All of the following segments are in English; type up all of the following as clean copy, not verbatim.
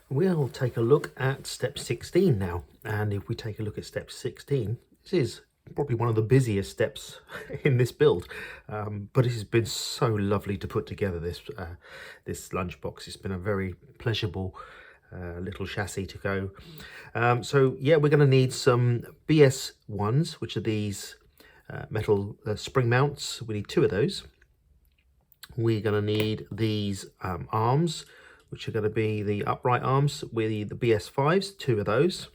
We'll take a look at step 16 now, and if we take a look at step 16, this is probably one of the busiest steps in this build, but it has been so lovely to put together this lunchbox. It's been a very pleasurable little chassis to go. So yeah, we're going to need some BS1s, which are these metal spring mounts. We need 2 of those. We're going to need these arms, which are going to be the upright arms with the BS5s, 2 of those.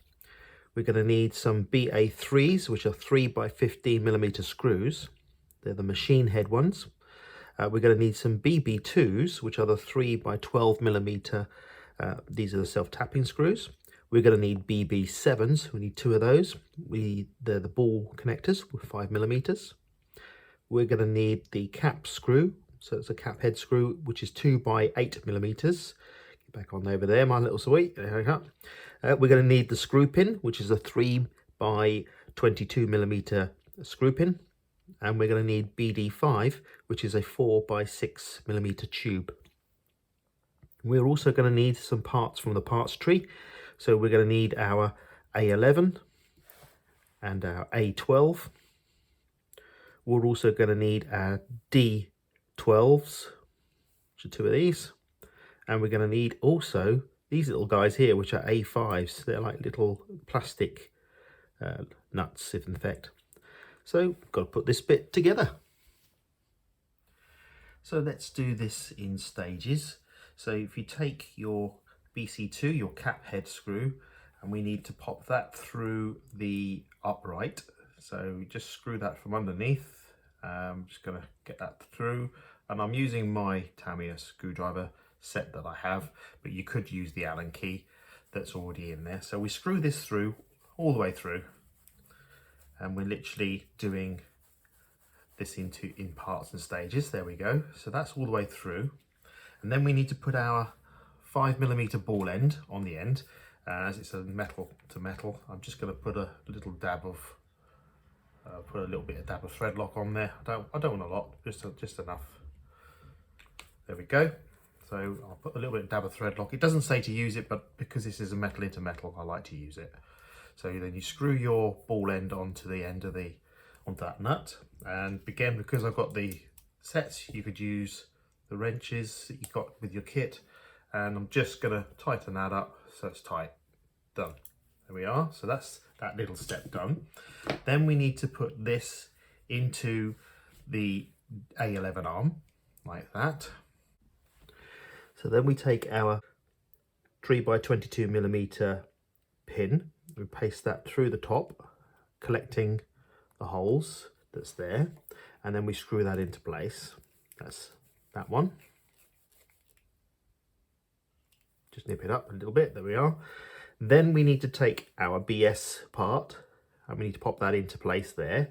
We're going to need some BA3s, which are 3 by 15mm screws. They're the machine head ones. We're going to need some BB2s, which are the 3 by 12mm. These are the self-tapping screws. We're going to need BB7s. We need 2 of those. They're the ball connectors with 5mm. We're going to need the cap screw. So it's a cap head screw, which is 2 by 8mm. Get back on over there, my little sweet. There we go. We're going to need the screw pin, which is a 3 by 22mm screw pin. And we're going to need BD5, which is a 4 by 6mm tube. We're also going to need some parts from the parts tree. So we're going to need our A11 and our A12. We're also going to need our D12s, which are 2 of these, and we're going to need also these little guys here, which are A5s. They're like little plastic nuts, in effect. So got to put this bit together. So let's do this in stages. So if you take your BC2, your cap head screw, and we need to pop that through the upright. So just screw that from underneath. I'm just going to get that through, and I'm using my Tamiya screwdriver set that I have, but you could use the Allen key that's already in there. So we screw this through all the way through, and we're literally doing this in parts and stages. There we go. So that's all the way through, and then we need to put our 5mm ball end on the end. As it's a metal to metal, I'm just going to put a little dab of dab of thread lock on there. I don't want a lot, just enough. There we go. So I'll put a little bit of dab of thread lock. It doesn't say to use it, but because this is a metal into metal, I like to use it. So then you screw your ball end onto the end of onto that nut, and again, because I've got the sets, you could use the wrenches that you've got with your kit, and I'm just gonna tighten that up so it's tight. Done. There we are. So that's that little step done. Then we need to put this into the A11 arm like that. So then we take our 3 by 22mm pin, we paste that through the top, collecting the holes that's there, and then we screw that into place. That's that one. Just nip it up a little bit. There we are. Then we need to take our BS part and we need to pop that into place there.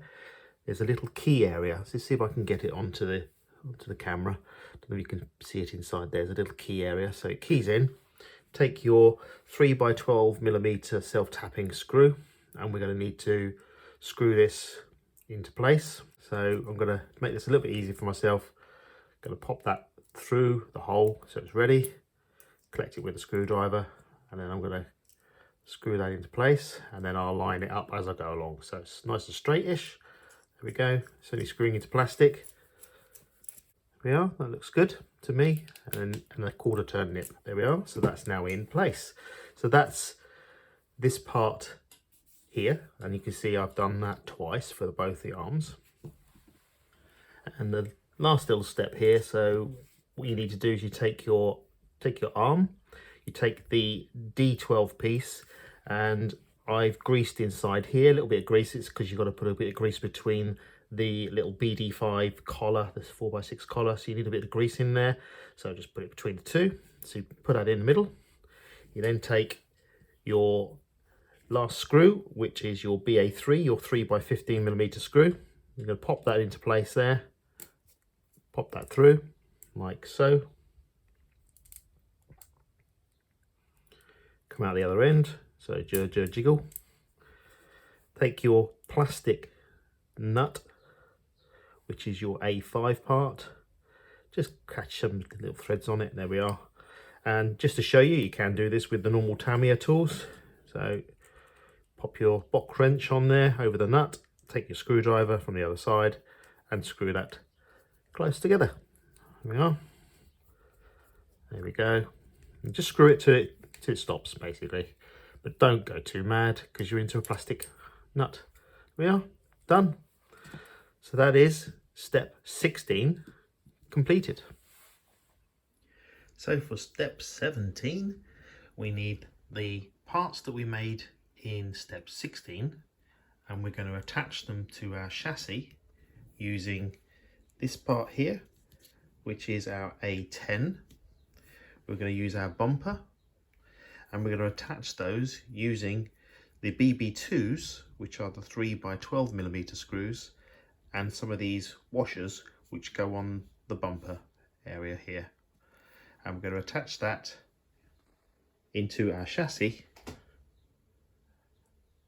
There's a little key area. Let's see if I can get it onto the camera. I don't know if you can see it inside. There's a little key area. So it keys in. Take your 3 by 12mm self-tapping screw, and we're going to need to screw this into place. So I'm going to make this a little bit easier for myself. I'm going to pop that through the hole so it's ready. Collect it with a screwdriver, and then I'm going to screw that into place, and then I'll line it up as I go along, so it's nice and straightish. There we go. It's only screwing into plastic. There we are. That looks good to me. And a 1/4 turn nip. There we are. So that's now in place. So that's this part here, and you can see I've done that twice for both the arms. And the last little step here. So what you need to do is you take your arm, you take the D12 piece, and I've greased inside here a little bit of grease. It's because you've got to put a bit of grease between the little BD5 collar, this 4x6 collar, so you need a bit of grease in there. So just put it between the two. So you put that in the middle. You then take your last screw, which is your BA3, your 3 by 15mm screw. You're going to pop that into place there. Pop that through like so. Come out the other end, so jiggle. Take your plastic nut, which is your A5 part. Just catch some little threads on it. There we are. And just to show you, you can do this with the normal Tamiya tools. So pop your box wrench on there over the nut, take your screwdriver from the other side and screw that close together. There we are. There we go. And just screw it till it stops, basically. But don't go too mad because you're into a plastic nut. There we are, done. So that is step 16 completed. So for step 17, we need the parts that we made in step 16, and we're going to attach them to our chassis using this part here, which is our A10. We're going to use our bumper, and we're going to attach those using the BB2s, which are the 3x12mm screws, and some of these washers which go on the bumper area here. And we're going to attach that into our chassis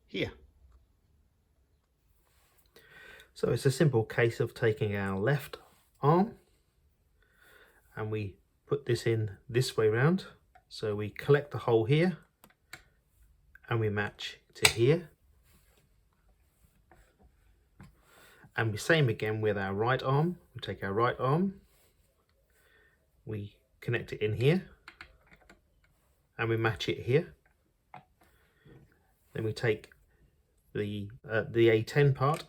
here. So it's a simple case of taking our left arm and we put this in this way round. So we collect the hole here and we match to here. And the same again with our right arm. We take our right arm, we connect it in here and we match it here. Then we take the A10 part,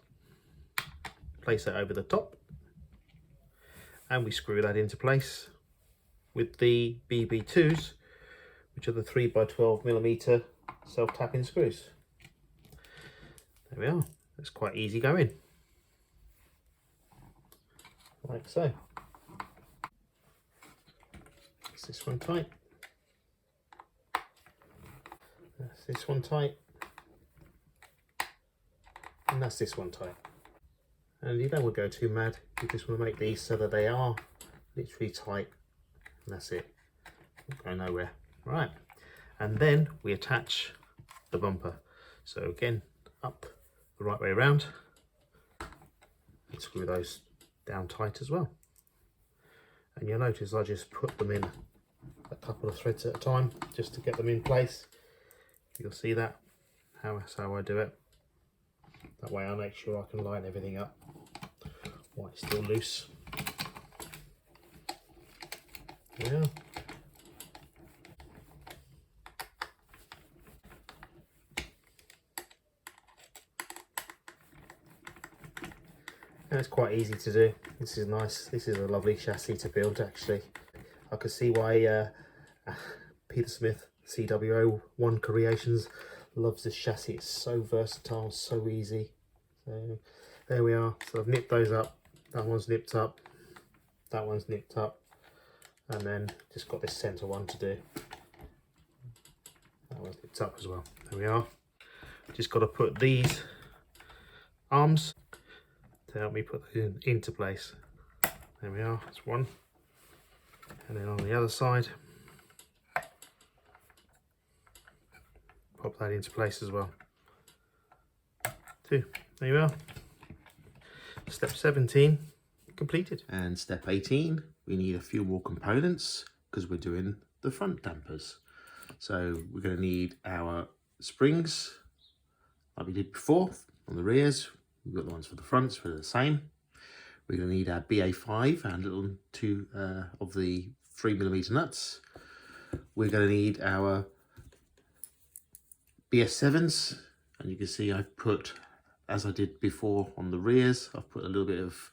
place it over the top, and we screw that into place with the BB2s, which are the 3x12mm self-tapping screws. There we are. It's quite easy going, like so. That's this one tight. That's this one tight. And that's this one tight. And you don't want to go too mad. You just want to make these so that they are literally tight. And that's it. Won't go nowhere. Right. And then we attach the bumper. So again, up the right way around. And screw those down tight as well. And you'll notice I just put them in a couple of threads at a time just to get them in place. You'll see that. That's how I do it. That way I make sure I can line everything up while it's still loose. Yeah. And it's quite easy to do. This is nice. This is a lovely chassis to build, actually. I could see why Peter Smith, CWO1 Creations, loves this chassis. It's so versatile, so easy. So there we are. So I've nipped those up. That one's nipped up. That one's nipped up. And then just got this centre one to do. That one's nipped up as well. There we are. Just got to put these arms to help me put them into place. There we are. That's one. And then on the other side, pop that into place as well. Two. There you are. Step 17 completed. And step 18, we need a few more components because we're doing the front dampers. So we're going to need our springs like we did before on the rears. We've got the ones for the fronts, they're the same. We're going to need our BA5 and little two of the 3mm nuts. We're going to need our BS7s, and you can see I've put, as I did before on the rears, I've put a little bit of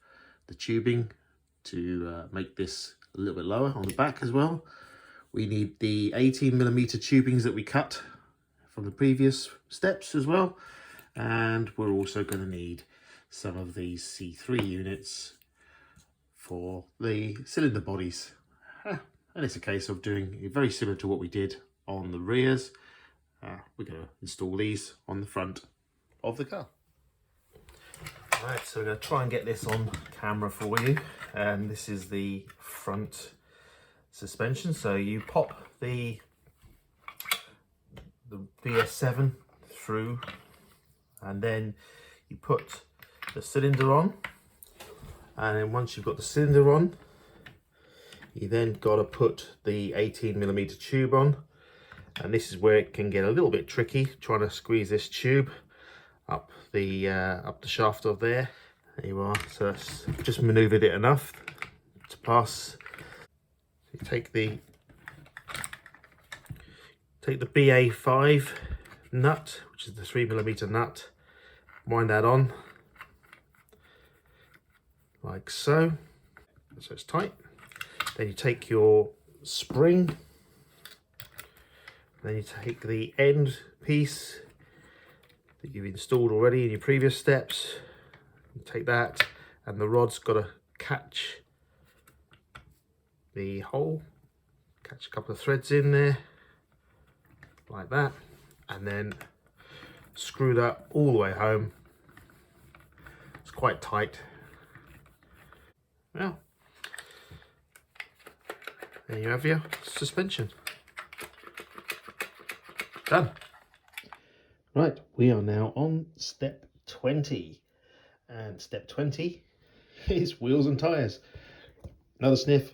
the tubing to make this a little bit lower on the back as well. We need the 18mm tubings that we cut from the previous steps as well, and we're also going to need some of these C3 units for the cylinder bodies. And it's a case of doing it very similar to what we did on the rears. We're going to install these on the front of the car. Right, so we're going to try and get this on camera for you. And this is the front suspension. So you pop the BS7 through, and then you put the cylinder on. And then once you've got the cylinder on, You then got to put the 18mm tube on, and this is where it can get a little bit tricky, trying to squeeze this tube up the shaft of there. There you are. So that's just manoeuvred it enough to pass. You take the BA5 nut, which is the 3mm nut, wind that on like so. So it's tight. Then you take your spring, then you take the end piece that you've installed already in your previous steps. You take that, and the rod's got to catch the hole, catch a couple of threads in there like that, and then screw that all the way home. It's quite tight. Well, there you have your suspension. Done. Right, we are now on step 20. And step 20 is wheels and tyres. Another sniff.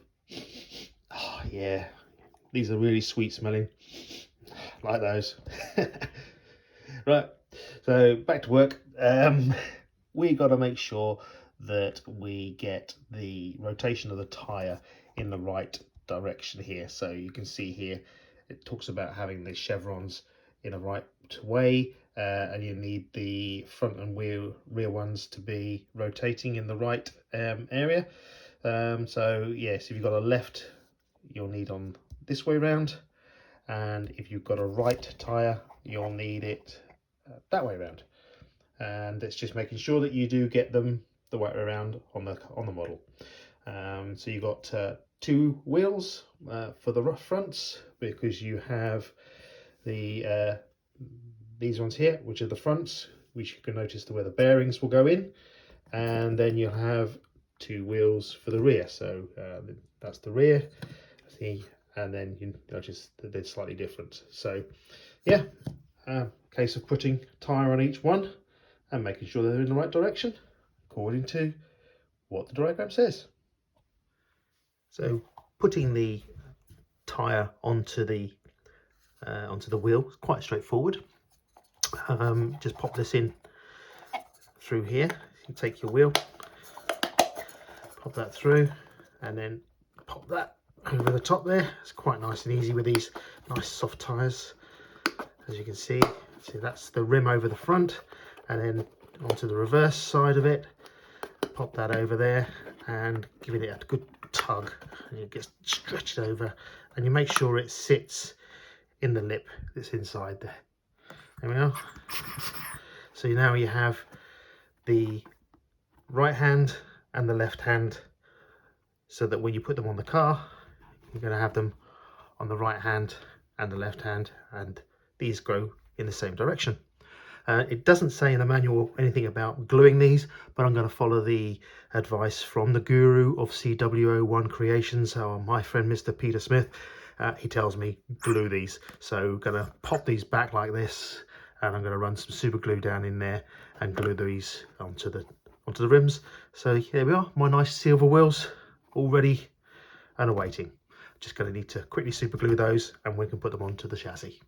Oh yeah, these are really sweet smelling. Like those. Right, so back to work. We got to make sure that we get the rotation of the tyre in the right direction here. So you can see here it talks about having the chevrons in a right way, and you need the front and rear ones to be rotating in the right area. So yes, if you've got a left, you'll need on this way round, and if you've got a right tyre, you'll need it that way round. And it's just making sure that you do get them the right way around on the model. So you've got 2 wheels for the rough fronts, because you have the these ones here, which are the fronts, which you can notice where the bearings will go in, and then you'll have 2 wheels for the rear. So that's the rear, see, and then you notice that they're slightly different. So yeah, case of putting tyre on each one and making sure they're in the right direction according to what the diagram says. So putting the tyre onto the wheel is quite straightforward. Just pop this in through here. You take your wheel, pop that through, and then pop that over the top there. It's quite nice and easy with these nice soft tyres. As you can see, that's the rim over the front, and then onto the reverse side of it, pop that over there and giving it a good tug, and it gets stretched over, and you make sure it sits in the lip that's inside there. There we are. So now you have the right hand and the left hand, so that when you put them on the car, you're going to have them on the right hand and the left hand, and these go in the same direction. It doesn't say in the manual anything about gluing these, but I'm going to follow the advice from the guru of CW01 Creations, my friend Mr. Peter Smith. He tells me glue these, so I'm going to pop these back like this, and I'm going to run some super glue down in there and glue these onto the rims. So there we are, my nice silver wheels, all ready and awaiting. Just going to need to quickly super glue those, and we can put them onto the chassis.